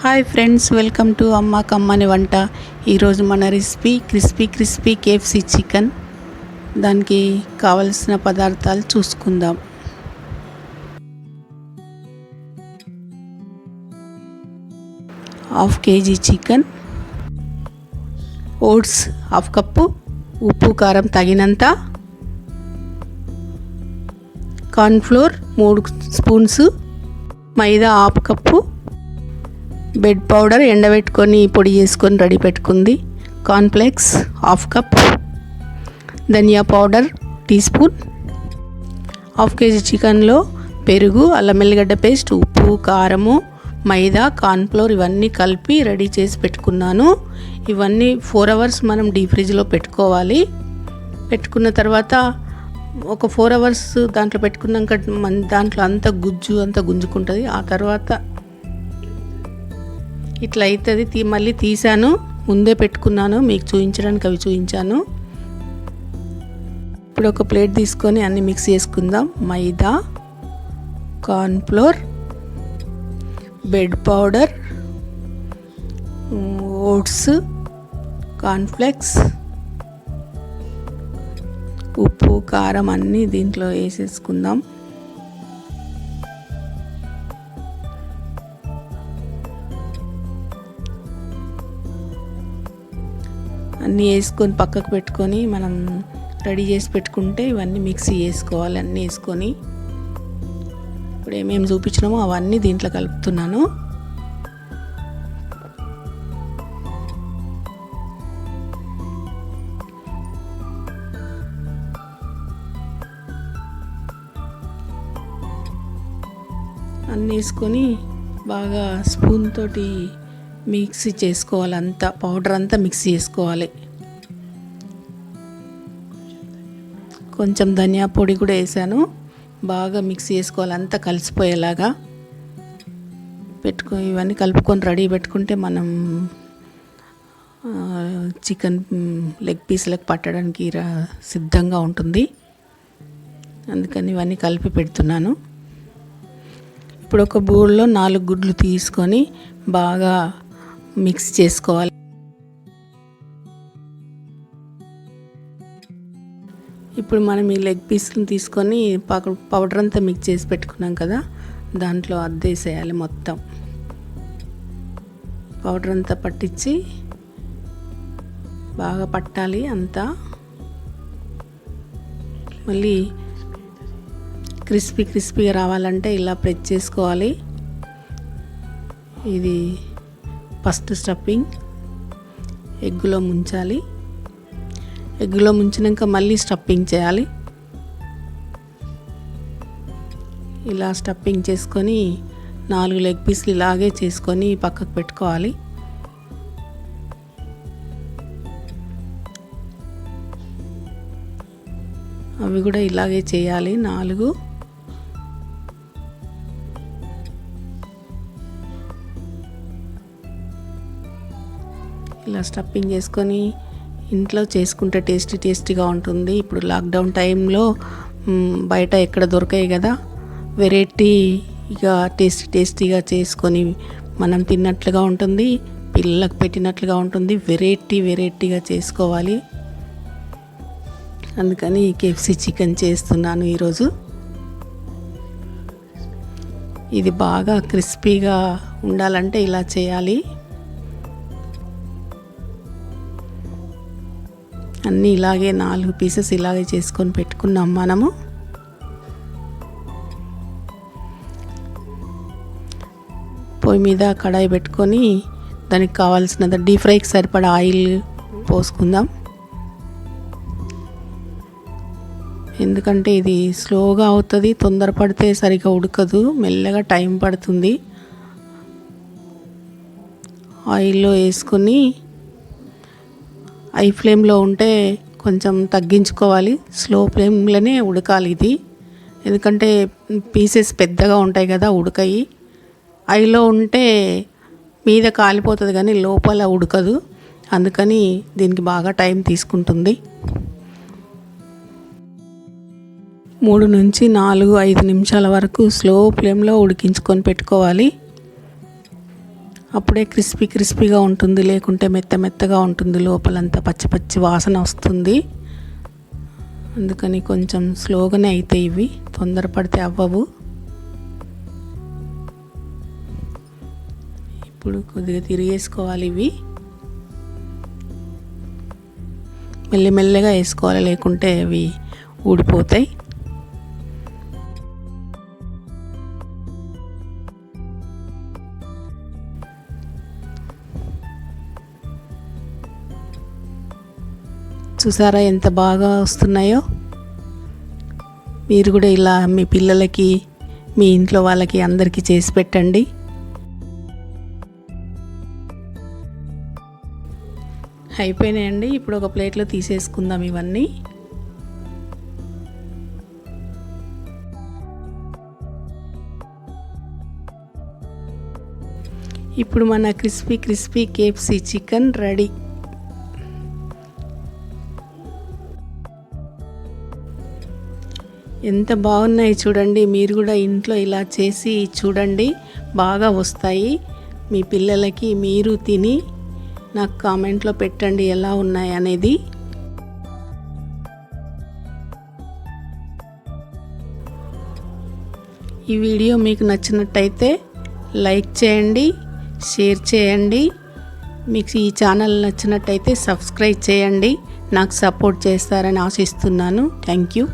Hi friends, welcome to అమ్మ కమ్మని వంట. ఈరోజు మన రెసిపీ క్రిస్పీ KFC చికెన్. దానికి కావలసిన పదార్థాలు చూసుకుందాం. Half kg chicken, oats half cup, ఉప్పు కారం తగినంత, cornflour 3 spoons, maida half cup, bread powder ఎండబెట్టుకొని పొడి చేసుకొని రెడీ పెట్టుకుంది, కార్న్ఫ్లేక్స్ హాఫ్ కప్, ధనియా powder teaspoon. Half kg చికెన్లో పెరుగు, అల్లం ఎల్లిగడ్డ పేస్ట్, ఉప్పు, కారము, మైదా, కార్న్ఫ్లోర్ ఇవన్నీ కలిపి రెడీ చేసి పెట్టుకున్నాను. ఇవన్నీ 4 అవర్స్ మనం డీప్ ఫ్రిడ్జ్లో పెట్టుకోవాలి. పెట్టుకున్న తర్వాత ఒక 4 అవర్స్ దాంట్లో పెట్టుకున్నాక దాంట్లో అంతా గుంజుకుంటుంది. ఆ తర్వాత ఇట్లా అవుతుంది. మళ్ళీ తీసాను, ముందే పెట్టుకున్నాను, మీకు చూపించడానికి అవి చూపించాను. ఇప్పుడు ఒక ప్లేట్ తీసుకొని అన్నీ మిక్స్ చేసుకుందాం. Maida, cornflour, bread powder, oats, cornflakes, ఉప్పు, కారం అన్నీ దీంట్లో వేసేసుకుందాం. అన్నీ వేసుకొని పక్కకు పెట్టుకొని మనం రెడీ చేసి పెట్టుకుంటే ఇవన్నీ మిక్సీ వేసుకోవాలి. అన్నీ వేసుకొని ఇప్పుడు ఏమేమి చూపించినామో అవన్నీ దీంట్లో కలుపుతున్నాను. అన్నీ వేసుకొని బాగా స్పూన్ తోటి మిక్సీ చేసుకోవాలి. అంతా పౌడర్ అంతా మిక్సీ చేసుకోవాలి. కొంచెం ధనియా పొడి కూడా వేసాను. బాగా మిక్సీ చేసుకోవాలి, అంతా కలిసిపోయేలాగా ఇవన్నీ కలుపుకొని రెడీ పెట్టుకుంటే మనం చికెన్ లెగ్ పీస్లకు పట్టడానికి సిద్ధంగా ఉంటుంది. అందుకని ఇవన్నీ కలిపి పెడుతున్నాను. ఇప్పుడు ఒక బౌల్లో 4 గుడ్లు తీసుకొని బాగా మిక్స్ చేసుకోవాలి. ఇప్పుడు మనం ఈ లెగ్ పీస్ని తీసుకొని పౌడర్ అంతా మిక్స్ చేసి పెట్టుకున్నాం కదా, దాంట్లో అద్దేసేయాలి. మొత్తం పౌడర్ అంతా పట్టించి బాగా పట్టాలి అంతా. మళ్ళీ క్రిస్పీగా రావాలంటే ఇలా ప్రెస్ చేసుకోవాలి. ఇది ఫస్ట్ స్టఫింగ్ ఎగ్గులో ముంచాలి. ఎగ్గులో ముంచినాక మళ్ళీ స్టఫింగ్ చేయాలి. ఇలా స్టఫింగ్ చేసుకొని 4 లెగ్ పీస్లు ఇలాగే చేసుకొని పక్కకు పెట్టుకోవాలి. అవి కూడా ఇలాగే చేయాలి 4. ఇలా స్టఫింగ్ చేసుకొని ఇంట్లో చేసుకుంటే టేస్టీగా ఉంటుంది. ఇప్పుడు లాక్డౌన్ టైంలో బయట ఎక్కడ దొరకాయి కదా, వెరైటీగా టేస్టీగా చేసుకొని మనం తిన్నట్లుగా ఉంటుంది, పిల్లలకు పెట్టినట్లుగా ఉంటుంది. వెరైటీగా చేసుకోవాలి. అందుకని KFC చికెన్ చేస్తున్నాను ఈరోజు. ఇది బాగా క్రిస్పీగా ఉండాలంటే ఇలా చేయాలి. అన్నీ ఇలాగే 4 పీసెస్ ఇలాగే చేసుకొని పెట్టుకున్నాం మనము. పొయ్యి మీద కడాయి పెట్టుకొని దానికి కావాల్సిన డీప్ ఫ్రైకి సరిపడా ఆయిల్ పోసుకుందాం. ఎందుకంటే ఇది స్లోగా అవుతుంది, తొందరపడితే సరిగా ఉడకదు, మెల్లగా టైం పడుతుంది. ఆయిల్లో వేసుకొని హై ఫ్లేమ్లో ఉంటే కొంచెం తగ్గించుకోవాలి, స్లో ఫ్లేమ్లోనే ఉడకాలి ఇది. ఎందుకంటే పీసెస్ పెద్దగా ఉంటాయి కదా, ఉడకాయి. హైలో ఉంటే మీద కాలిపోతుంది కానీ లోపల ఉడకదు. అందుకని దీనికి బాగా టైం తీసుకుంటుంది. 3 నుంచి 4-5 నిమిషాల వరకు స్లో ఫ్లేమ్లో ఉడికించుకొని పెట్టుకోవాలి. అప్పుడే క్రిస్పీగా ఉంటుంది, లేకుంటే మెత్తగా ఉంటుంది, లోపలంతా పచ్చి వాసన వస్తుంది. అందుకని కొంచెం స్లోగానే అవుతాయి ఇవి, తొందరపడితే అవ్వవు. ఇప్పుడు కొద్దిగా తిరిగేసుకోవాలి. ఇవి మెల్లగా వేసుకోవాలి, లేకుంటే అవి ఊడిపోతాయి. చూసారా ఎంత బాగా వస్తున్నాయో? మీరు కూడా ఇలా మీ పిల్లలకి, మీ ఇంట్లో వాళ్ళకి అందరికీ చేసి పెట్టండి. అయిపోయినాయండి. ఇప్పుడు ఒక ప్లేట్లో తీసేసుకుందాం ఇవన్నీ. ఇప్పుడు మన క్రిస్పీ KFC చికెన్ రెడీ. ఎంత బాగున్నాయి చూడండి. మీరు కూడా ఇంట్లో ఇలా చేసి చూడండి, బాగా వస్తాయి. మీ పిల్లలకి మీరు తిని నాకు కామెంట్లో పెట్టండి ఎలా ఉన్నాయి అనేది. ఈ వీడియో మీకు నచ్చినట్టయితే లైక్ చేయండి, షేర్ చేయండి. మీకు ఈ ఛానల్ నచ్చినట్టయితే సబ్స్క్రైబ్ చేయండి. నాకు సపోర్ట్ చేస్తారని ఆశిస్తున్నాను. Thank you.